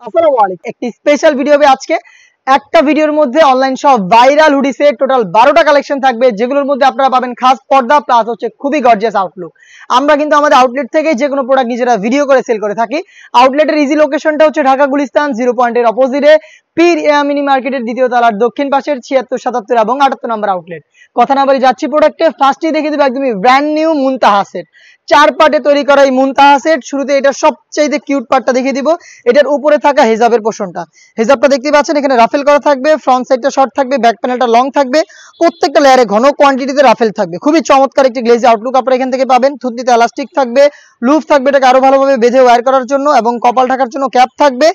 আসসালামু আলাইকুম। একটি স্পেশাল ভিডিও হবে আজকে। একটা ভিডিওর মধ্যে অনলাইন সব ভাইরাল হুডি সেট টোটাল 12টা কালেকশন থাকবে, যেগুলোর মধ্যে আপনারা পাবেন খাস পর্দা প্লাস হচ্ছে খুবই গর্জিয়াস আউটলুক। আমরা কিন্তু আমাদের আউটলেট থেকে যে কোনো প্রোডাক্ট নিজেরা ভিডিও করে সেল করে থাকি। আউটলেটের ইজি লোকেশনটা হচ্ছে ঢাকা গুলিস্তান 0 পয়েন্টের অপোজিটে পীর মিনি মার্কেটের দ্বিতীয় তলার দক্ষিণ পাশের 76, 77 এবং 78 নম্বর আউটলেট। কথা না বলে যাচ্ছি প্রোডাক্টে। ফার্স্টেই দেখিয়ে দেবো একদমই ব্র্যান্ড নিউ মুনতাহা সেট। 4 পার্টে তৈরি করা এই মুনতাহা সেট। শুরুতে এটা সবচেয়ে কিউট পার্টটা দেখিয়ে দিব। এটার উপরে থাকা হেজাবের পোর্শনটা, হেজাবটা দেখতে পাচ্ছেন এখানে রাফেল করা থাকবে, ফ্রন্ট সাইডটা শর্ট থাকবে, ব্যাক প্যানেলটা লং থাকবে, প্রত্যেকটা লেয়ারে ঘন কোয়ান্টিটিতে রাফেল থাকবে। খুবই চমৎকার একটি গ্লেজি আউটলুক আপনারা এখান থেকে পাবেন। থুতনিতে এলাস্টিক থাকবে, লুফ থাকবে এটাকে আরো ভালোভাবে বেঁধে ওয়্যার করার জন্য, এবং কপাল ঢাকার জন্য ক্যাপ থাকবে।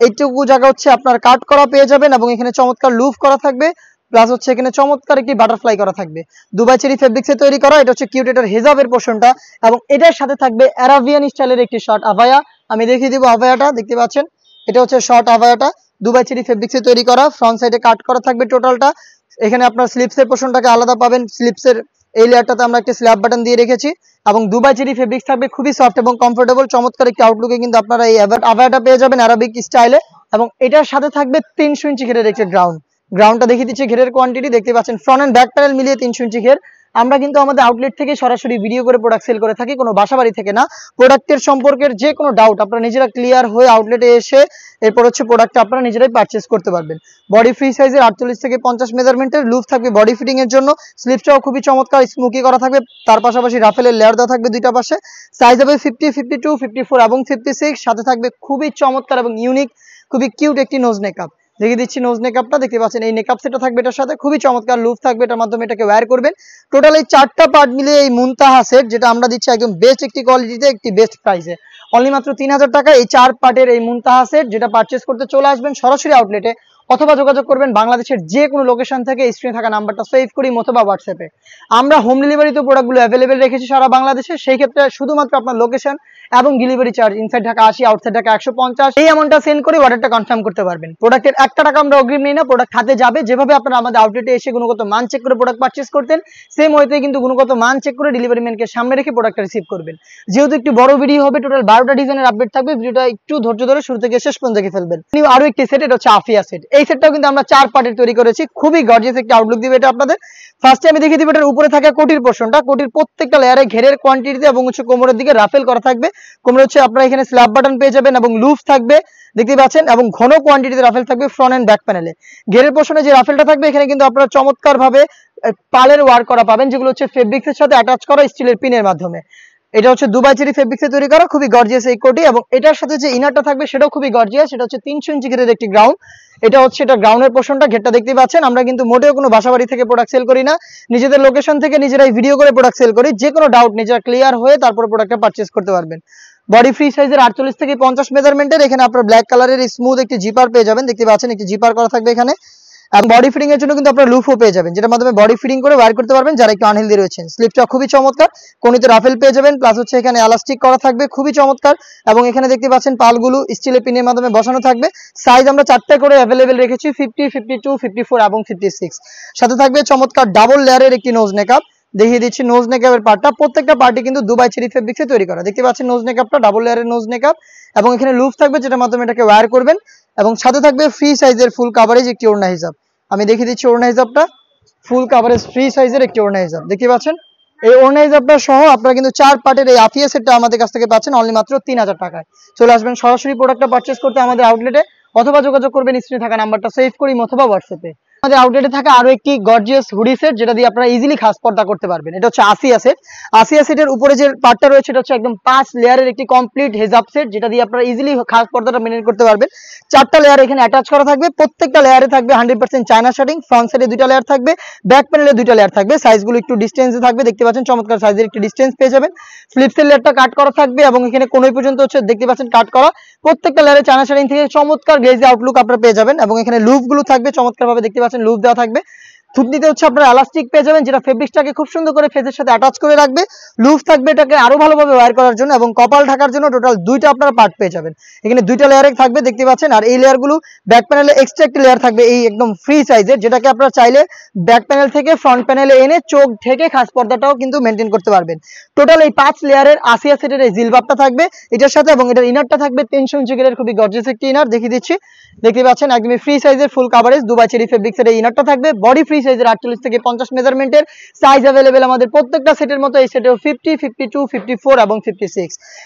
এইটুকু জায়গা হচ্ছে আপনার কাট করা পেয়ে যাবেন, এবং এখানে চমৎকার লুফ করা থাকবে, প্লাস হচ্ছে এখানে চমৎকার একটি বাটারফ্লাই করা থাকবে। দুবাই চেরি ফেব্রিক্সে তৈরি করা। এটা হচ্ছে কিউট, এটার হেজাবের পোর্শনটা, এবং এটার সাথে থাকবে অ্যারাবিয়ান স্টাইলের একটি শর্ট আভায়া। আমি দেখিয়ে দিব আভায়াটা, দেখতে পাচ্ছেন এটা হচ্ছে শর্ট আভায়াটা, দুবাই চেরি ফেব্রিক্সে তৈরি করা। ফ্রন্ট সাইডে কাট করা থাকবে টোটালটা। এখানে আপনার স্লিপসের পোর্শনটাকে আলাদা পাবেন। স্লিপসের এই লেয়ারটাতে আমরা একটা স্ল্যাব বাটন দিয়ে রেখেছি, এবং দুবাই চেরি ফেব্রিক্স থাকবে খুবই সফট এবং কমফোর্টেবল। চমৎকার একটি আউটলুকে কিন্তু আপনারা এই আভায়াটা পেয়ে যাবেন আরবিক স্টাইলে, এবং এটার সাথে থাকবে 300 ইঞ্চি ঘেরের একটি গ্রাউন্ডটা দেখিয়ে দিচ্ছি। ঘেরের কোয়ান্টিটি দেখতে পাচ্ছেন, ফ্রন্ট এন্ড ব্যাক প্যানেল মিলিয়ে 300 ইঞ্চি ঘের। আমরা কিন্তু আমাদের আউটলেট থেকে সরাসরি ভিডিও করে প্রোডাক্ট সেল করে থাকি, কোনো বাসাবাড়ি থেকে না। প্রোডাক্টের সম্পর্কের যে কোনো ডাউট আপনারা নিজেরা ক্লিয়ার হয়ে আউটলেটে এসে এরপর হচ্ছে প্রোডাক্টটা আপনারা নিজেরাই পারচেস করতে পারবেন। বডি ফ্রি সাইজের 48 থেকে 50 মেজারমেন্টের লুপ থাকবে বডি ফিটিং এর জন্য। স্লিপটাও খুবই চমৎকার স্মুকি করা থাকবে, তার পাশাপাশি রাফেলের লেয়ার দেওয়া থাকবে দুইটা পাশে। সাইজ হবে 50, 52, 54 এবং 56। সাথে থাকবে খুবই চমৎকার এবং ইউনিক, খুবই কিউট একটি নোজ নেকআপ। দেখিয়ে দিচ্ছি নোজ নেকআপটা, দেখতে পাচ্ছেন এই নেকআপ সেটটা থাকবে এটার সাথে। খুবই চমৎকার লুপ থাকবে, এটার মাধ্যমে এটাকে ওয়্যার করবেন। টোটাল এই 4টা পার্ট মিলিয়ে এই মুনতাহা সেট, যেটা আমরা দিচ্ছি একদম বেস্ট একটি কোয়ালিটিতে, একটি বেস্ট প্রাইসে, অনলি মাত্র 3000 টাকা এই 4 পার্টের এই মুনতাহা সেট। যেটা পারচেস করতে চলে আসবেন সরাসরি আউটলেটে, অথবা যোগাযোগ করবেন বাংলাদেশের যে কোনো লোকেশন থেকে স্ক্রিনে থাকা নাম্বারটা সেভ করি অথবা হোয়াটসঅ্যাপে। আমরা হোম ডেলিভারিতে প্রোডাক্টগুলো অ্যাভেলেবেল রেখেছি সারা বাংলাদেশে। সেই ক্ষেত্রে শুধুমাত্র আপনার লোকেশন এবং delivery charge, inside Dhaka 80, outside Dhaka 150, এই অ্যামাউন্টটা সেন্ড করে অর্ডারটা কনফার্ম করতে পারবেন। প্রোডাক্টের 1 টাকা আমরা অগ্রিম নিই না, প্রোডাক্ট হাতে যাবে। যেভাবে আপনারা আমাদের আউটলেটে এসে গুণগত মান চেক করে প্রোডাক্ট পারচেস করতেন, সেম ওয়েতে কিন্তু গুণগত মান চেক করে ডেলিভারি ম্যানকে সামনে রেখে প্রোডাক্টটা রিসিভ করবেন। যেহেতু একটু বড় ভিডিও হবে, টোটাল 12টা ডিজাইনের আপডেট থাকবে, ভিডিওটা একটু ধৈর্য ধরে শুরু থেকে শেষ পর্যন্ত দেখে ফেলবেন। আরো একটি সেট, এটা হচ্ছে আফিয়া সেট। এই সেটটাও কিন্তু আমরা 4 পার্টের তৈরি করেছি, খুবই গর্জিয়াস একটা আউটলুক দিবে এটা আপনাদের। ফার্স্টে আমি দেখিয়ে দিব এটার উপরে থাকা কোটির পোর্শনটা। কোটির প্রত্যেকটা লেয়ারে ঘেরের কোয়ান্টিটিতে এবং হচ্ছে কোমরের দিকে রাফেল করা থাকবে। কোমরে হচ্ছে আপনারা এখানে স্ল্যাব বাটন পেয়ে যাবেন, এবং লুফ থাকবে দেখতে পাচ্ছেন, এবং ঘন কোয়ান্টিটিতে রাফেল থাকবে ফ্রন্ট এন্ড ব্যাক প্যানেলে। ঘেরের পোর্শনে যে রাফেলটা থাকবে, এখানে কিন্তু আপনারা চমৎকার ভাবে পালের ওয়ার্ক করা পাবেন, যেগুলো হচ্ছে ফেব্রিক্সের সাথে অ্যাটাচ করা স্টিলের পিনের মাধ্যমে। এটা হচ্ছে দুবাই চেরি ফেব্রিক্সে তৈরি করা, খুবই গর্জিয়াস এই কোটি। এবং এটার সাথে যে ইনারটা থাকবে সেটাও খুবই গর্জিয়াস। সেটা হচ্ছে 300 ইঞ্চি ঘেরের একটি গ্রাউন্ড। এটা হচ্ছে এটা গ্রাউন্ডের পোর্শনটা, ঘেরটা দেখতে পাচ্ছেন। আমরা কিন্তু মোটেও কোনো বাসাবাড়ি থেকে প্রোডাক্ট সেল করি না, নিজেদের লোকেশন থেকে নিজেরাই ভিডিও করে প্রোডাক্ট সেল করি। যে কোনো ডাউট নিজেরা ক্লিয়ার হয়ে তারপর প্রোডাক্টটা পারচেস করতে পারবেন। বডি ফ্রি সাইজের 48 থেকে 50 মেজারমেন্টের। এখানে আপনার ব্ল্যাক কালারের স্মুথ একটি জিপার পেয়ে যাবেন, দেখতে পাচ্ছেন একটি জিপার করা থাকবে এখানে। এবং বডি ফিটিং এর জন্য কিন্তু আপনারা লুফও পেয়ে যাবেন, যেটার মাধ্যমে বডি ফিটিং করে ওয়্যার করতে পারবেন যারা একটু আনহেলদি রয়েছেন। স্লিপটা খুবই চমৎকার, কোণীতে রাফেল পেয়ে যাবেন, প্লাস হচ্ছে এখানে এলাস্টিক করা থাকবে, খুবই চমৎকার। এবং এখানে দেখতে পাচ্ছেন পালগুলো স্টিলের পিনের মাধ্যমে বসানো থাকবে। সাইজ আমরা 4টা করে অ্যাভেলেবেল রেখেছি, 50, 52, 54 এবং 56। সাথে থাকবে চমৎকার ডাবল লেয়ারের একটি নোজ নেকআপ। দেখিয়ে দিচ্ছি নোজ নেকআপের পার্টটা। প্রত্যেকটা পার্টি কিন্তু দুবাই চেরি ফেব্রিক্সে তৈরি করা। দেখতে পাচ্ছেন নোজ নেকআপটা ডাবল লেয়ারের নোজ নেকআপ, এবং এখানে লুফ থাকবে যেটার মাধ্যমে এটাকে ওয়্যার করবেন। এবং সাথে থাকবে ফ্রি সাইজের ফুল কাভারেজ একটি ওড়না হিসাব। আমি দেখিয়ে দিচ্ছি ওড়না হিসাবটা, ফুল কাভারেজ ফ্রি সাইজের একটি ওড়না হিসাব দেখতে পাচ্ছেন। এই ওড়না হিসাবটা সহ আপনারা কিন্তু 4 পার্টের এই আফিয়া সেটটা আমাদের কাছ থেকে পাচ্ছেন অনলি মাত্র 3000 টাকায়। চলে আসবেন সরাসরি প্রোডাক্টটা পারচেস করতে আমাদের আউটলেটে, অথবা যোগাযোগ করবেন স্ক্রিনে থাকা নাম্বারটা সেভ করি অথবা হোয়াটসঅ্যাপে। আমাদের আউটলেটে থাকা আরো একটি গর্জিয়াস হুডি সেট, যেটা দিয়ে আপনারা ইজিলি খাস পর্দা করতে পারবেন। এটা হচ্ছে আসিয়া সেট। আসিয়া সেটের উপরে যে পার্টটা রয়েছে এটা হচ্ছে একদম 5 লেয়ারের একটি কমপ্লিট হেজাব সেট, যেটা দিয়ে আপনারা ইজিলি খাস পর্দাটা মেনটেন করতে পারবেন। 4টা লেয়ার এখানে অ্যাটাচ করা থাকবে, প্রত্যেকটা লেয়ারে থাকবে 100% চায়না শার্টিং। ফ্রন্ট সাইডে 2টা লেয়ার থাকবে, ব্যাক প্যানেলে 2টা লেয়ার থাকবে। সাইজগুলো একটু ডিসটেন্সে থাকবে, দেখতে পাচ্ছেন চমৎকার সাইজের একটি ডিসটেন্স পেয়ে যাবেন। স্লিপসের লেয়ারটা কাট করা থাকবে, এবং এখানে কোণই পর্যন্ত হচ্ছে দেখতে পাচ্ছেন কাট করা। প্রত্যেকটা লেয়ারে চায়না শার্টিং থেকে চমৎকার গ্লেজি আউটলুক আপনারা পেয়ে যাবেন। এবং এখানে লুপগুলো থাকবে চমৎকার ভাবে, দেখতে পাচ্ছেন লুপ দেওয়া থাকবে। থুতনিতে হচ্ছে আপনারা এলাস্টিক পেয়ে যাবেন, যেটা ফেব্রিক্সটাকে খুব সুন্দর করে ফেসের সাথে অ্যাটাচ করে রাখবে। লুজ থাকবে এটাকে আরো ভালোভাবে ওয়্যার করার জন্য, এবং কপাল ঢাকার জন্য টোটাল দুইটা আপনারা পার্ট পেয়ে যাবেন। এখানে দুইটা লেয়ারে থাকবে দেখতে পাচ্ছেন। আর এই লেয়ারগুলো ব্যাক প্যানেলে এক্সট্রা একটা লেয়ার থাকবে এই একদম ফ্রি সাইজের, যেটাকে আপনারা চাইলে ব্যাক প্যানেল থেকে ফ্রন্ট প্যানেলে এনে চোখ ঢেকে খাস পর্দাটাও কিন্তু মেনটেন করতে পারবেন। টোটাল এই 5 লেয়ারের আসিয়া সেটের এই জিলবাবটা থাকবে এটার সাথে, এবং এটার ইনারটা থাকবে 300 ইঞ্চি গ্রেডের খুবই গর্জিয়াস একটি ইনার দেখিয়ে দিচ্ছি। দেখতে পাচ্ছেন একদমই ফ্রি সাইজের ফুল কভারেজ দুবাই চেরি ফেব্রিক্সের এই ইনারটা থাকবে। বডি ফ্রি সাইজের 48 থেকে 50 মেজারমেন্টের সাইজ अवेलेबल আমাদের প্রত্যেকটা সেটের মতো এই সেটেও 50, 52, 54 এবং 56।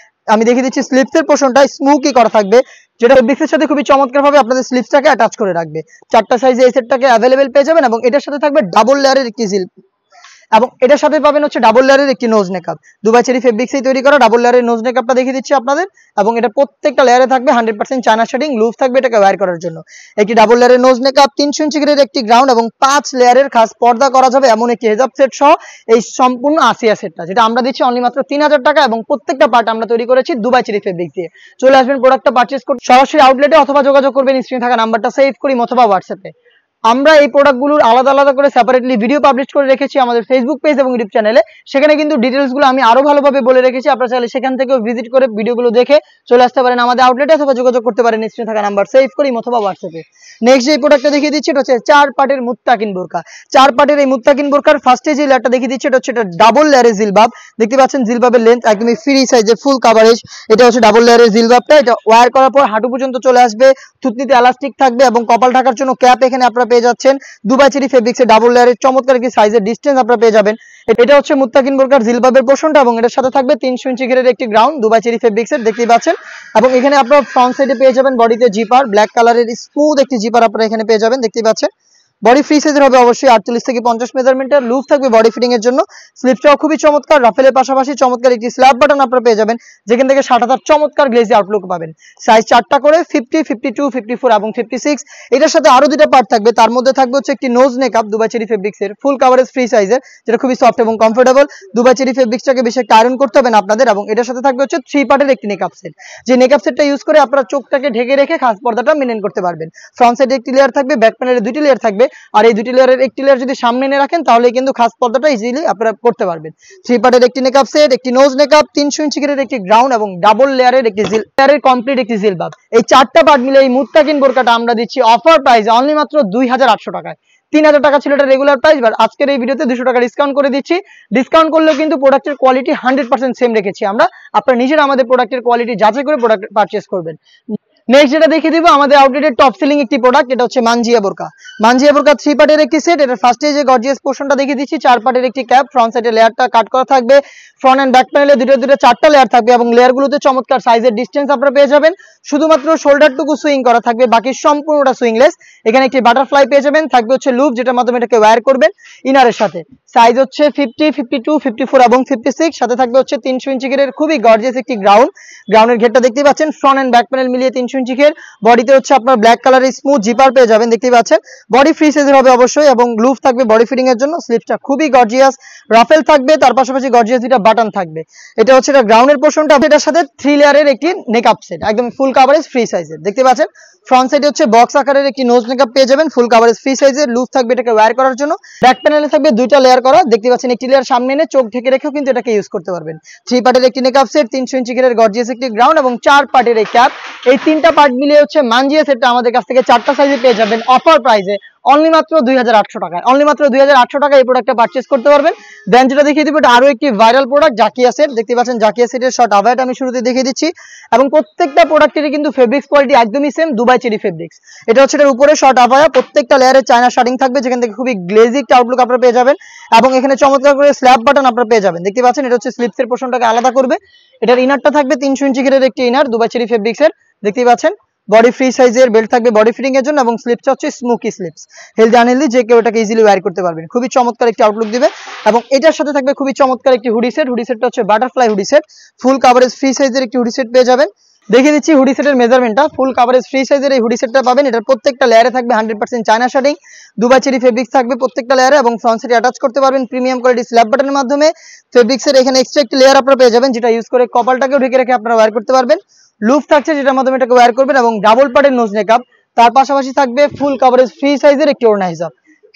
আমি দেখিয়ে দিচ্ছি স্লিপসের পোরশনটা স্মোকি করা থাকবে, যেটা ফেব্রিক্সের সাথে খুবই চমৎকারভাবে আপনাদের স্লিপসটাকে অ্যাটাচ করে রাখবে। 4টা সাইজে এই সেটটাকে अवेलेबल পেয়ে যাবেন, এবং এটার সাথে থাকবে ডাবল লেয়ারের একটি জিল, এবং এটার সাথে পাবেন হচ্ছে ডাবল লেয়ারের একটি নোজ মেকআপ। দুবাই চেরি ফেব্রিক্সেই তৈরি করা ডাবল লেয়ারের নোজ মেকআপটা দেখিয়ে দিচ্ছি আপনাদের, এবং এটা প্রত্যেকটা লেয়ারে থাকবে 100% চায়না শেডিং, লুজ থাকবে এটাকে ওয়্যার করার জন্য। একটি ডাবল লেয়ারের নোজ মেকআপ, 300 ইঞ্চি গ্রেডের একটি গ্রাউন্ড, এবং 5 লেয়ারের খাস পর্দা করা যাবে এমন একটি হেজাব সেট সহ এই সম্পূর্ণ আসিয়া সেটটা, যেটা আমরা দিচ্ছি অনলি মাত্র 3000 টাকা, এবং প্রত্যেকটা পার্ট আমরা তৈরি করেছি দুবাই চেরি ফেব্রিক্স দিয়ে। চলে আসবেন প্রোডাক্টটা পারচেজ করতে সরাসরি আউটলেটে, অথবা যোগাযোগ করবেন স্ক্রিনে থাকা নাম্বারটা সেভ করি অথবা হোয়াটসঅ্যাপে। আমরা এই প্রোডাক্টগুলোর আলাদা আলাদা করে সেপারেটলি ভিডিও পাবলিশ করে রেখেছি আমাদের ফেসবুক পেজ এবং ইউটিউব চ্যানেলে। সেখানে কিন্তু ডিটেলসগুলো আমি আরো ভালোভাবে বলে রেখেছি, আপনারা চাইলে সেখান থেকেও ভিজিট করে ভিডিওগুলো দেখে চলে আসতে পারেন আমাদের আউটলেটে, অথবা যোগাযোগ করতে পারেন স্ক্রিনে থাকা নাম্বার সেভ করি অথবা হোয়াটসঅ্যাপে। নেক্সট যে প্রোডাক্টটা দেখিয়ে দিচ্ছি এটা হচ্ছে 4 পার্টের মুত্তাকিন বোরকা। 4 পার্টের এই মুত্তাকিন বোরকার ফার্স্টে যে লেয়ারটা দেখিয়ে দিচ্ছি এটা হচ্ছে এটা ডাবল লেয়ারের জিলবাব। দেখতে পাচ্ছেন জিলবাবের লেন্থ একদমই ফ্রি সাইজের ফুল কভারেজ। এটা হচ্ছে ডাবল লেয়ারের জিলবাবটা, এটা ওয়্যার করার পর হাঁটু পর্যন্ত চলে আসবে, থুতনিতে এলাস্টিক থাকবে, এবং কপাল ঢাকার জন্য ক্যাপ এখানে আপনারা পেয়ে যাচ্ছেন। দুবাই চেরি ফেব্রিক্সের ডাবল লেয়ারের চমৎকার একটি সাইজের ডিসটেন্স আপনারা পেয়ে যাবেন। এটা হচ্ছে মুত্তাকিন বোরকার জিলবাবের পোরশনটা, এবং এটার সাথে থাকবে 300 ইঞ্চি ঘেরের একটি গ্রাউন্ড দুবাই চেরি ফেব্রিক্সের দেখতেই পাচ্ছেন। এবং এখানে আপনারা ফ্রন্ট সাইডে পেয়ে যাবেন বডিতে জিপার, ব্ল্যাক কালারের স্মুথ একটি জিপার আপনারা এখানে পেয়ে যাবেন দেখতেই পাচ্ছেন। বডি ফ্রি সাইজের হবে অবশ্যই 48 থেকে 50 মেজারমেন্টের, লুজ থাকবে বডি ফিটিং এর জন্য। স্লিপটাও খুবই চমৎকার, রাফেলের পাশাপাশি চমৎকার একটি স্ল্যাব বাটন আপনারা পেয়ে যাবেন, যেখান থেকে 60,000 চমৎকার গ্লেজি আউটলুক পাবেন। সাইজ 4টা করে 50, 52, 54 এবং 56। এটার সাথে আরো দুটো পার্ট থাকবে, তার মধ্যে থাকবে হচ্ছে একটি নোজ মেকআপ দুবাই চেরি ফেব্রিক্সের ফুল কভারেজ ফ্রি সাইজের, যেটা খুবই সফট এবং কমফোর্টেবল। দুবাই চেরি ফেব্রিক্সটাকে বেশি একটা আয়রন করতে হবে না আপনাদের, এবং এটার সাথে থাকবে হচ্ছে 3 পার্টের একটি মেকআপ সেট, যে মেকআপ সেটটা ইউজ করে আপনারা চোখটাকে ঢেকে রেখে খাস পর্দাটা মেনটেন করতে পারবেন। ফ্রন্ট সাইডে একটি লেয়ার থাকবে, ব্যাক প্যানেলে 2টি লেয়ার থাকবে, আর এই 2টি লেয়ারের একটি লেয়ার যদি সামনে এনে রাখেন তাহলে কিন্তু খাস পর্দাটা ইজিলি আপনারা করতে পারবেন। 3 পার্টের একটি মেকআপ সেট, একটি নোজ মেকআপ, 300 ইঞ্চি গ্রেডের একটি গ্রাউন্ড, এবং ডাবল লেয়ারের একটি জিল লেয়ারের কমপ্লিট একটি জিলবাব। এই 4টা পার্ট মিলে এই মুত্তাকিন বোরকাটা আমরা দিচ্ছি অফার প্রাইসে অনলি মাত্র 2800 টাকায়। 3000 টাকা ছিল এটা রেগুলার প্রাইস, বাট আজকের এই ভিডিওতে 200 টাকা ডিসকাউন্ট করে দিচ্ছি। ডিসকাউন্ট করলেও কিন্তু প্রোডাক্টের কোয়ালিটি 100% সেম রেখেছি আমরা, আপনারা নিজেরা আমাদের প্রোডাক্টের কোয়ালিটি যাচাই করে প্রোডাক্ট পারচেজ করবেন। নেক্সট যেটা দেখিয়ে দিব আমাদের আউটলেটের টপ সেলিং একটি প্রোডাক্ট, এটা হচ্ছে মানজিয়া বোরকা। মানজিয়া বোরকা 3 পার্টের একটি সেট, এটা ফার্স্টে যে গর্জিয়াস পোরশনটা দেখিয়ে দিচ্ছি 4 পার্টের একটি ক্যাপ, ফ্রন্ট সাইডে লেয়ারটা কাট করা থাকবে, ফ্রন্ট এন্ড ব্যাক প্যানেলে দুটো 4টা লেয়ার থাকবে, এবং লেয়ারগুলোতে চমৎকার সাইজের ডিসটেন্স আপনারা পেয়ে যাবেন। শুধুমাত্র শোল্ডারটুকু সুইং করা থাকবে, বাকি সম্পূর্ণটা সুইংলেস। এখানে একটি বাটারফ্লাই পেয়ে যাবেন, থাকবে হচ্ছে লুপ যেটার মাধ্যমে এটাকে ওয়্যার করবেন ইনারের সাথে। সাইজ হচ্ছে 50, 52, 54 এবং 56। সাথে থাকবে হচ্ছে 300 ইঞ্চি ঘেরের খুবই গর্জিয়াস একটি গ্রাউন্ড। গ্রাউন্ডের ঘেরটা দেখতেই পাচ্ছেন, ফ্রন্ট এন্ড ব্যাক প্যানেল মিলিয়ে 300 ইঞ্চি ঘের। বডিতে হচ্ছে আপনার ব্ল্যাক কালারের স্মুথ জিপার পেয়ে যাবেন দেখতেই পাচ্ছেন। বডি ফ্রি সাইজের হবে অবশ্যই, এবং লুপ থাকবে বডি ফিটিং এর জন্য। স্লিপসটা খুবই গর্জিয়াস, রাফেল থাকবে, তার পাশাপাশি গর্জিয়াস দুটো বাটন থাকবে। এটা হচ্ছে এটা গ্রাউন্ডের পোরশনটা, এটার সাথে 3 লেয়ারের একটি মেকআপ সেট, একদম ফুল কভারেজ ফ্রি সাইজের দেখতে পাচ্ছেন। ফ্রন্ট সাইডে হচ্ছে বক্স আকারের একটি নোজ মেকআপ পেয়ে যাবেন, ফুল কভারেজ ফ্রি সাইজের, লুপ থাকবে এটাকে ওয়্যার করার জন্য। ব্যাক প্যানেলে থাকবে 2টা লেয়ার করা, দেখতে পাচ্ছেন একটি লেয়ার সামনে এনে চোখ ঢেকে রেখেও কিন্তু এটাকে ইউজ করতে পারবেন। 3 পার্টের একটি মেকআপ সেট, 300 ইঞ্চি ঘেরের গর্জিয়াস একটি গ্রাউন্ড, এবং 4 পার্টের এই ক্যাপ। এই 3টা পার্ট মিলিয়ে হচ্ছে মানজিয়া সেটটা আমাদের কাছ থেকে 4টা সাইজে পেয়ে যাবেন অফার প্রাইসে অনলি মাত্র 2800 টাকায়। অনলি মাত্র 2800 টাকায় এই প্রোডাক্টটা পারচেজ করতে পারবেন। দেন যেটা দেখিয়ে দিব এটা আরো একটি ভাইরাল প্রোডাক্ট জাকিয়া সেট, দেখতে পাচ্ছেন জাকিয়া সেটের শর্ট আভায়াটা আমি শুরুতে দেখিয়ে দিচ্ছি, এবং প্রত্যেকটা প্রোডাক্টেরই কিন্তু ফেব্রিক্স কোয়ালিটি একদমই সেম, দুবাই চেরি ফেব্রিক্স। এটা হচ্ছে এর উপরে শর্ট আভায়া, প্রত্যেকটা লেয়ারে চায়না শার্টিং থাকবে, যেখান থেকে খুবই গ্লেজি একটা আউটলুক আপনারা পেয়ে যাবেন, এবং এখানে চমৎকার করে স্ল্যাব বাটন আপনারা পেয়ে যাবেন দেখতে পাচ্ছেন। এটা হচ্ছে স্লিপসের পোরশনটাকে আলাদা করবে। এটার ইনারটা থাকবে 300 ইঞ্চি ঘেরের একটি ইনার দুবাই চেরি ফেব্রিক্সের দেখতেই পাচ্ছেন। বডি ফ্রি সাইজের, বেল্ট থাকবে বডি ফিটিং এর জন্য, এবং স্লিপসটা হচ্ছে স্মোকি স্লিপস, হেলদি আনহেলদি যে কেউ এটাকে ইজিলি ওয়্যার করতে পারবেন, খুবই চমৎকার একটি আউটলুক দিবে। এবং এটার সাথে থাকবে খুবই চমৎকার একটি হুডি সেট, হুডি সেটটা হচ্ছে বাটারফ্লাই হুডি সেট, ফুল কভারেজ ফ্রি সাইজের একটি হুডি সেট পেয়ে যাবেন। দেখিয়ে দিচ্ছি হুডি সেটের মেজারমেন্টটা, ফুল কভারেজ ফ্রি সাইজের এই হুডি সেটটা পাবেন। এটার প্রত্যেকটা লেয়ারে থাকবে 100% চায়না শার্টিং, দুবাই চেরি ফেব্রিক্স থাকবে প্রত্যেকটা লেয়ারে, এবং ফ্রন্ট সাইডে অ্যাটাচ করতে পারবেন প্রিমিয়াম কোয়ালিটি স্ল্যাব বাটনের মাধ্যমে। ফেব্রিক্সের এখানে এক্সট্রা একটি লেয়ার আপনারা পেয়ে যাবেন, যেটা ইউজ করে কপালটাকেও ঢেকে রেখে আপনারা ওয়্যার করতে পারবেন। লুপ থাকছে যেটার মাধ্যমে এটাকে ওয়্যার করবেন, এবং ডাবল পার্টের নোজ মেকআপ, তার পাশাপাশি থাকবে ফুল কভারেজ ফ্রি সাইজের একটি ওড়না হিজাব।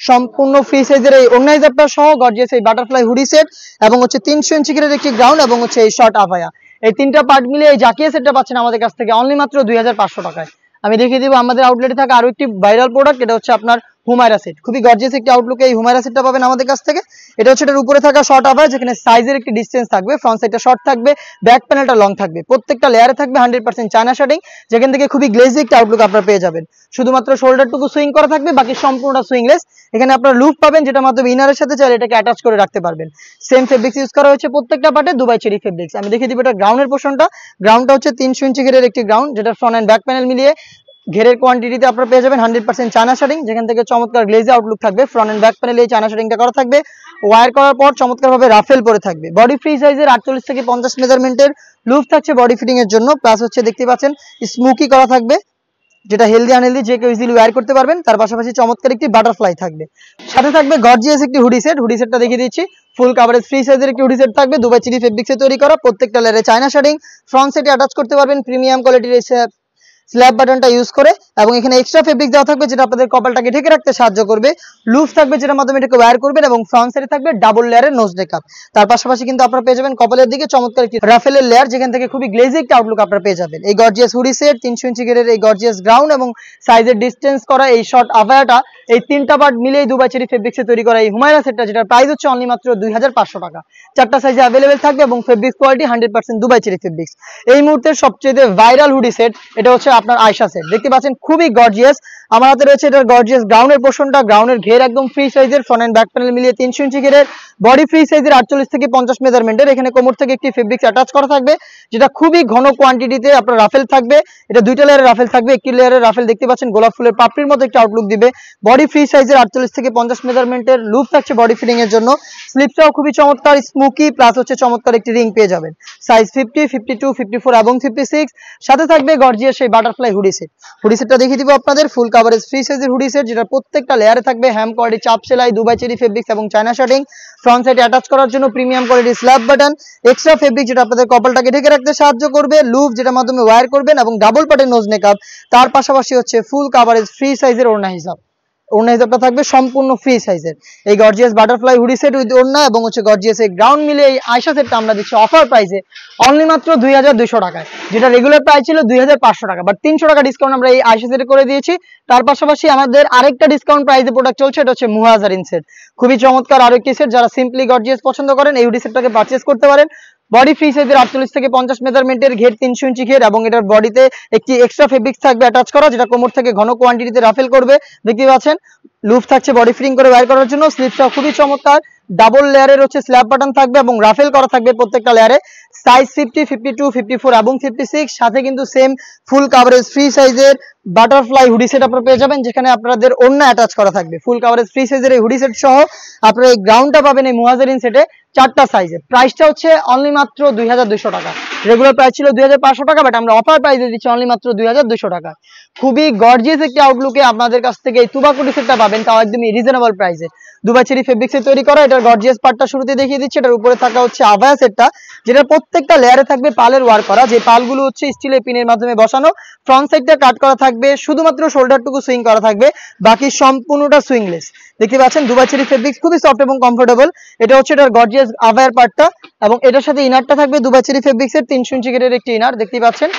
সম্পূর্ণ ফ্রি সাইজের এই ওড়না হিজাবটা সহ গর্জিয়াস এই বাটারফ্লাই হুডি সেট এবং হচ্ছে 300 ইঞ্চি ঘেরের একটি গ্রাউন্ড এবং হচ্ছে এই শর্ট আভায়া, এই তিনটা পার্ট মিলে এই জাকিয়া সেটটা পাচ্ছেন আমাদের কাছ থেকে অনলি মাত্র 2500 টাকায়। আমি দেখিয়ে দিব আমাদের আউটলেটে থাকা আরো একটি ভাইরাল প্রোডাক্ট, এটা হচ্ছে আপনার হুমায়রা সেট। খুবই গর্জিয়াস একটি আউটলুকে এই হুমায়রা সেটটা পাবেন আমাদের কাছ থেকে। এটা হচ্ছে এটার উপরে থাকা শর্ট আভায়া, যেখানে সাইজের একটি ডিসটেন্স থাকবে, ফ্রন্ট সাইডটা শর্ট থাকবে, ব্যাক প্যানেলটা লং থাকবে, প্রত্যেকটা লেয়ারে থাকবে 100% চায়না শার্টিং, যেখান থেকে খুবই গ্লেজি একটা আউটলুক আপনারা পেয়ে যাবেন। শুধুমাত্র শোল্ডারটুকু সুইং করা থাকবে, বাকি সম্পূর্ণটা সুইংলেস। এখানে আপনারা লুপ পাবেন, যেটা মাধ্যমে ইনারের সাথে চাইলে এটাকে অ্যাটাচ করে রাখতে পারবেন। সেম ফেব্রিক্স ইউজ করা হয়েছে প্রত্যেকটা পার্টে, দুবাই চেরি ফেব্রিক্স। আমি দেখিয়ে দিব এটা গ্রাউন্ডের পোর্শনটা। গ্রাউন্ডটা হচ্ছে 300 ইঞ্চি ঘেরের একটি গ্রাউন্ড, যেটা ফ্রন্ট এন্ড ব্যাক প্যানেল মিলিয়ে ঘেরের কোয়ান্টিটিতে আপনারা পেয়ে যাবেন 100% চায়না শার্টিং, যেখান থেকে চমৎকার গ্লেজি আউটলুক থাকবে। ফ্রন্ট এন্ড ব্যাক প্যানেলে এই চায়না শার্টিংটা করা থাকবে, ওয়্যার করার পর চমৎকারভাবে রাফেল পরে থাকবে। বডি ফ্রি সাইজের 48 থেকে 50 মেজারমেন্টের লুপ থাকছে বডি ফিটিং এর জন্য, প্লাস হচ্ছে দেখতে পাচ্ছেন স্মোকি করা থাকবে, যেটা হেলদি আনহেলদি যে কেউ ইজিলি ওয়্যার করতে পারবেন। তার পাশাপাশি চমৎকার একটি বাটারফ্লাই থাকবে, সাথে থাকবে গর্জিয়াস একটি হুডি সেট। হুডি সেটটা দেখিয়ে দিচ্ছি, ফুল কাভারেজ ফ্রি সাইজের একটি হুডি সেট থাকবে, দুবাই চেরি ফেব্রিক্সে তৈরি করা, প্রত্যেকটা লেয়ারে চায়না শার্টিং, ফ্রন্ট সাইডে অ্যাটাচ করতে পারবেন প্রিমিয়াম কোয়ালিটির স্ল্যাব বাটনটা ইউজ করে, এবং এখানে এক্সট্রা ফেব্রিক দেওয়া থাকবে যেটা আপনাদের কপালটাকে ঢেকে রাখতে সাহায্য করবে। লুপ থাকবে যেটার মাধ্যমে এটাকে ওয়্যার করবেন, এবং ফ্রন্ট সাইডে থাকবে ডাবল লেয়ারের নোজ মেকআপ। তার পাশাপাশি কিন্তু আপনারা পেয়ে যাবেন কপালের দিকে চমৎকার একটি রাফেলের লেয়ার, যেখান থেকে খুবই গ্লেজি একটা আউটলুক আপনারা পেয়ে যাবেন। এই গর্জিয়াস হুডি সেট, 300 ইঞ্চি ঘেরের এই গর্জিয়াস গ্রাউন্ড এবং সাইজের ডিসটেন্স করা এই শর্ট আভায়াটা, এই তিনটা পার্ট মিলেই দুবাই চেরি ফেব্রিক্সে তৈরি করা এই হুমায়রা সেটটা, যেটার প্রাইস হচ্ছে অনলি মাত্র 2500 টাকা। চারটা সাইজে অ্যাভেলেবেল থাকবে এবং fabrics quality 100% Dubai cherry fabrics. এই মুহূর্তের সবচেয়ে ভাইরাল হুডি সেট, এটা হচ্ছে আপনার আয়শা সেট। দেখতে পাচ্ছেন খুবই গর্জিয়াস। আমার হাতে রয়েছে এটার গর্জিয়াস গ্রাউন্ডের পোর্শনটা। গ্রাউন্ডের ঘের একদম ফ্রি সাইজের, ফ্রন্ট এন্ড ব্যাক প্যানেল মিলিয়ে 300 ইঞ্চি ঘেরের, বডি ফ্রি সাইজের 48 থেকে 50 মেজারমেন্টের। এখানে কোমর থেকে একটি ফেব্রিক্স অ্যাটাচ করা থাকবে, যেটা খুবই ঘন কোয়ান্টিটিতে আপনার রাফেল থাকবে। এটা দুইটা লেয়ারের রাফেল থাকবে, একটি লেয়ারের রাফেল দেখতে পাচ্ছেন গোলাপ ফুলের পাপড়ির মতো একটা আউটলুক দিবে। বডি ফ্রি সাইজের 48 থেকে 50 মেজারমেন্টের লুপ থাকছে বডি ফিটিং এর জন্য। স্লিপসটাও খুবই চমৎকার স্মোকি, প্লাস হচ্ছে চমৎকার একটি রিং পেয়ে যাবেন। সাইজ 50, 52, 54 এবং 56। সাথে থাকবে গর্জিয়াস সেই বাটারফ্লাই হুডি সেট। হুডি সেটটা দেখিয়ে দিব আপনাদের, ফুল কাভারেজ ফ্রি সাইজের হুডি সেট, যেটা প্রত্যেকটা লেয়ারে থাকবে হ্যাম কোয়ালিটি চাপ সেলাই, দুবাই চেরি ফেব্রিক্স এবং চায়না শার্টিং। ফ্রন্ট সাইডে অ্যাটাচ করার জন্য premium quality slab button, extra fabric যেটা আপনাদের কপালটাকে ঢেকে রাখতে সাহায্য করবে, লুপ যেটার মাধ্যমে ওয়্যার করবেন, এবং ডাবল পার্টের নোজ মেকআপ। তার পাশাপাশি হচ্ছে ফুল কাভারেজ ফ্রি সাইজের ওড়না হিসাব। ওড়না হিসাবটা থাকবে সম্পূর্ণ ফ্রি সাইজের। এই gorgeous butterfly hoodie set with ওড়না এবং হচ্ছে গর্জিয়াস এই গ্রাউন্ড মিলে এই আয়শা সেটটা আমরা দিচ্ছি অফার প্রাইসে অনলি মাত্র 2200 টাকায়, যেটা রেগুলার প্রাইস ছিল 2500 টাকা, বাট 300 টাকা ডিসকাউন্ট আমরা এই আয়শা সেটে করে দিয়েছি। তার পাশাপাশি আমাদের আরেকটা ডিসকাউন্ট প্রাইসে প্রোডাক্ট চলছে, এটা হচ্ছে মুহাজারিন সেট। খুবই চমৎকার আরেকটি সেট, যারা সিম্পলি গর্জিয়াস পছন্দ করেন এই হুডি সেটটাকে পারচেজ করতে পারেন। বডি ফ্রি সাইজের 48 থেকে 50 মেজারমেন্টের, ঘের 300 ইঞ্চি ঘের, এবং এটার বডিতে একটি এক্সট্রা ফেব্রিক্স থাকবে অ্যাটাচ করা, যেটা কোমর থেকে ঘন কোয়ান্টিটিতে রাফেল করবে। দেখতে পাচ্ছেন লুপ থাকছে বডি ফিটিং করে ওয়্যার করার জন্য। স্লিপসটা খুবই চমৎকার, ডাবল লেয়ারের হচ্ছে স্ল্যাব বাটন থাকবে এবং রাফেল করা থাকবে প্রত্যেকটা লেয়ারে। সাইজ 50, 52, 54 এবং 56। সাথে কিন্তু সেম ফুল কাভারেজ ফ্রি সাইজের বাটারফ্লাই হুডি সেট আপনারা পেয়ে যাবেন, যেখানে আপনাদের ওড়না অ্যাটাচ করা থাকবে। ফুল কাভারেজ ফ্রি সাইজের এই হুডি সেট সহ আপনারা এই গ্রাউন্ডটা পাবেন এই মুহাজারিন সেটে চারটা সাইজে। প্রাইসটা হচ্ছে অনলি মাত্র 2200 টাকা। রেগুলার প্রাইস ছিল 2500 টাকা, বাট আমরা অফার প্রাইসে দিচ্ছি অনলি মাত্র 2200 টাকা। খুবই গর্জিয়াস একটি আউটলুকে আপনাদের কাছ থেকে এই তুবাকুটি সেটটা পাবেন, তাও একদমই রিজনেবল প্রাইসে। দুবাই চেরি ফেব্রিক্সে তৈরি করা। এটার গর্জিয়াস পার্টটা শুরুতে দেখিয়ে দিচ্ছি। এটার উপরে থাকা হচ্ছে আভায়া সেটটা, যেটা প্রত্যেকটা লেয়ারে থাকবে পালের ওয়ার্ক করা, যে পালগুলো হচ্ছে স্টিলের পিনের মাধ্যমে বসানো। ফ্রন্ট সাইডটা কাট করা থাকবে, শুধুমাত্র শোল্ডারটুকু সুইং করা থাকবে, বাকি সম্পূর্ণটা সুইংলেস। দেখতে পাচ্ছেন দুবাই চেরি ফেব্রিক্স খুবই সফট এবং কমফোর্টেবল। এটা হচ্ছে এটার গর্জিয়াস আভায়ার পার্টটা, এবং এটার সাথে ইনারটা থাকবে দুবাই চেরি ফেব্রিক্সের 300 ইঞ্চি ঘেরের একটি ইনার। দেখতে পাচ্ছেন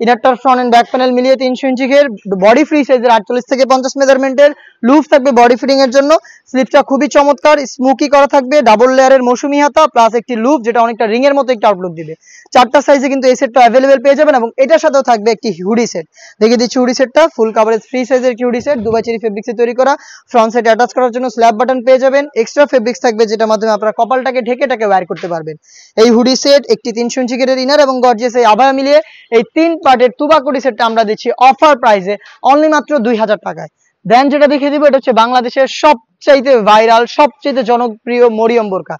ইনারটার ফ্রন্ট এন্ড ব্যাক প্যানেল মিলিয়ে 300 ইঞ্চি ঘের, বডি ফ্রি সাইজের 48 থেকে 50 মেজারমেন্টের, লুপ থাকবে বডি ফিটিং এর জন্য। স্লিপটা খুবই চমৎকার স্মোকি করা থাকবে, ডাবল লেয়ারের মৌসুমি হাতা প্লাস একটি লুপ, যেটা অনেকটা রিং এর মতো একটা আউটলুক দিবে। চারটা সাইজে কিন্তু এই সেটটা অ্যাভেলেবেল পেয়ে যাবেন, এবং এটার সাথেও থাকবে একটি হুডি সেট। দেখিয়ে দিচ্ছি হুডি সেটটা, ফুল কাভারেজ ফ্রি সাইজের একটি হুডি সেট, দুবাই চেরি ফেব্রিক্সে তৈরি করা। ফ্রন্ট সাইডে অ্যাটাচ করার জন্য স্ল্যাব বাটন পেয়ে যাবেন, এক্সট্রা ফেব্রিক্স থাকবে যেটার মাধ্যমে আপনারা কপালটাকে ঢেকে এটাকে ওয়্যার করতে পারবেন। এই হুডি সেট, একটি 300 ইঞ্চি ঘেরের ইনার এবং গর্জিয়াস এই আভায়া মিলিয়ে এই তিন পার্টের তুবাকুটি সেটটা আমরা দিচ্ছি অফার প্রাইসে অনলি মাত্র 2000 টাকায়। দেন যেটা দেখিয়ে দিব, এটা হচ্ছে বাংলাদেশের সবচাইতে ভাইরাল সবচাইতে জনপ্রিয় মরিয়ম বোরকা।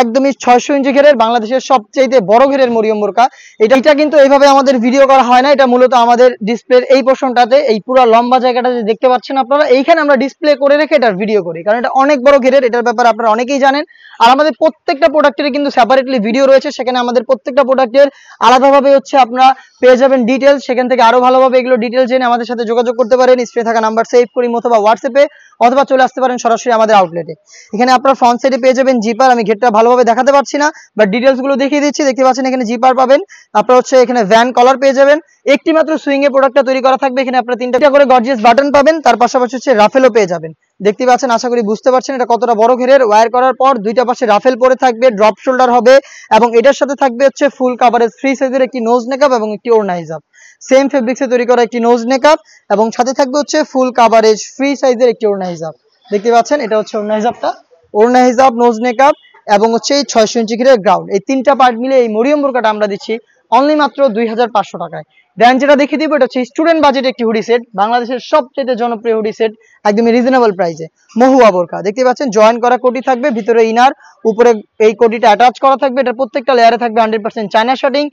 একদমই 600 ইঞ্চি ঘেরের বাংলাদেশের সবচাইতে বড় ঘেরের মরিয়ম বোরকা। এটা কিন্তু এইভাবে আমাদের ভিডিও করা হয় না, এটা মূলত আমাদের ডিসপ্লের এই পোর্শনটাতে, এই পুরো লম্বা জায়গাটা যে দেখতে পাচ্ছেন আপনারা, এইখানে আমরা ডিসপ্লে করে রেখে এটার ভিডিও করি, কারণ এটা অনেক বড় ঘেরের। এটার ব্যাপারে আপনারা অনেকেই জানেন। আর আমাদের প্রত্যেকটা প্রোডাক্টের কিন্তু সেপারেটলি ভিডিও রয়েছে, সেখানে আমাদের প্রত্যেকটা প্রোডাক্টের আলাদাভাবে হচ্ছে আপনারা পেয়ে যাবেন ডিটেলস। সেখান থেকে আরো ভালোভাবে এগুলো ডিটেলস জেনে আমাদের সাথে যোগাযোগ করতে পারেন। স্ক্রিনে থাকা নাম্বার সেভ করি অথবা হোয়াটসঅ্যাপে, অথবা চলে আসতে পারেন সরাসরি সরাসরি আমাদের আউটলেটে। এখানে আপনারা ফ্রন্ট সাইডে পেয়ে যাবেন জিপার, আমি ঘেরটা ভালোভাবে দেখাতে পারছি না বাট ডিটেলস গুলো দেখিয়ে দিচ্ছি। দেখতে পাচ্ছেন এখানে জিপার পাবেন, আপনারা হচ্ছে এখানে ভ্যান কলার পেয়ে যাবেন, একটি মাত্র সুইং এ প্রোডাক্টটা তৈরি করা থাকবে। এখানে আপনারা 3টা করে গর্জিয়াস বাটন পাবেন, তার পাশাপাশি হচ্ছে রাফেলও পেয়ে যাবেন। দেখতে পাচ্ছেন, আশা করি বুঝতে পারছেন এটা কতটা বড় ঘেরের। ওয়্যার করার পর দুইটা পাশে রাফেল পরে থাকবে, ড্রপ শোল্ডার হবে এবং এটার সাথে থাকবে হচ্ছে ফুল কাভারেজ ফ্রি সাইজের একটি নোজ নেকআপ এবং একটি ওড়না হিজাব। সেম ফেব্রিক্সে তৈরি করা একটি নোজ নেকআপ এবং সাথে থাকবে হচ্ছে ফুল কাভারেজ ফ্রি সাইজের একটি ওড়না হিজাব। দেখতে পাচ্ছেন এটা হচ্ছে ওড়না হিজাবটা, ওড়না হিজাব, নোজ নেকআপ এবং হচ্ছে 600 ইঞ্চি ঘিরের গ্রাউন্ড। এই 3টা পার্ট মিলে এই মরিয়ম বোরকাটা আমরা দিচ্ছি অনলি মাত্র 2500 টাকায়। দেন যেটা দেখিয়ে দিব এটা হচ্ছে স্টুডেন্ট বাজেট একটি হুডি সেট, বাংলাদেশের সবচেয়ে জনপ্রিয় হুডি সেট, একদমই রিজনেবল প্রাইসে। মহুয়া বোরকা দেখতে পাচ্ছেন, জয়েন করা কোটি থাকবে, ভিতরে ইনার, উপরে এই কোটিটা অ্যাটাচ করা থাকবে। এটার প্রত্যেকটা লেয়ারে থাকবে 100% চায়না শার্টিং।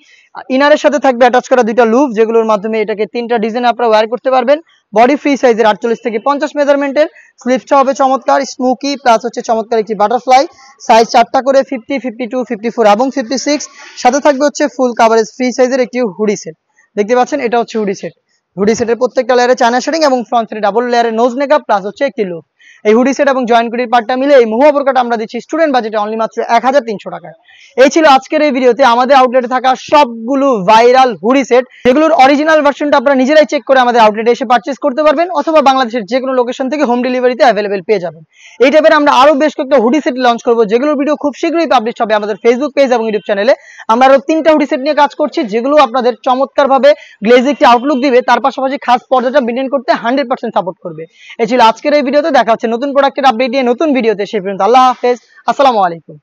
ইনারের সাথে থাকবে অ্যাটাচ করা দুইটা লুপ, যেগুলোর মাধ্যমে এটাকে 3টা ডিজাইন আপনারা ওয়্যার করতে পারবেন। বডি ফ্রি সাইজের 48 থেকে 50 মেজারমেন্টের, স্লিভসটা হবে চমৎকার স্মোকি প্লাস হচ্ছে চমৎকার একটি বাটারফ্লাই। সাইজ 4টা করে 50, 52, 54 এবং 56। সাথে থাকবে হচ্ছে ফুল কাভারেজ ফ্রি সাইজের একটি হুডি সেট। দেখতে পাচ্ছেন এটা হচ্ছে হুডি সেট। হুডি সেটের প্রত্যেকটা লেয়ারে চায়না শার্টিং এবং ফ্রন্ট সাইডে ডাবল লেয়ারে নোজ নেকআপ প্লাস হচ্ছে একটি লুপ। এই হুডি সেট এবং জয়েন্ট কুটির পার্টটা মিলে এই মহুয়া বোরকাটা আমরা দিচ্ছি স্টুডেন্ট বাজেটে অনলি মাত্র 1300 টাকায়। এই ছিল আজকের এই ভিডিওতে আমাদের আউটলেটে থাকা সবগুলো ভাইরাল হুডি সেট, যেগুলোর অরিজিনাল ভার্সনটা আপনারা নিজেরাই চেক করে আমাদের আউটলেটে এসে পারচেজ করতে পারবেন অথবা বাংলাদেশের যে কোনো লোকেশন থেকে হোম ডেলিভারিতে অ্যাভেলেবেল পেয়ে যাবেন। এই টাইপের আমরা আরো বেশ কয়েকটা হুডি সেট লঞ্চ করবো, যেগুলোর ভিডিও খুব শীঘ্রই পাবলিশ হবে আমাদের ফেসবুক পেজ এবং ইউটিউব চ্যানেলে। আমরা আরো 3টা হুডি সেট নিয়ে কাজ করছি, যেগুলো আপনাদের চমৎকার ভাবে গ্লেজি একটি আউটলুক দিবে, তার পাশাপাশি খাস পর্দাটা মেইনটেইন করতে 100% সাপোর্ট করবে। এই ছিল আজকের এই ভিডিওতে, দেখা হচ্ছে নতুন প্রোডাক্টের আপডেট নিয়ে নতুন ভিডিওতে। সেই পর্যন্ত আল্লাহ হাফেজ, আসসালামু আলাইকুম।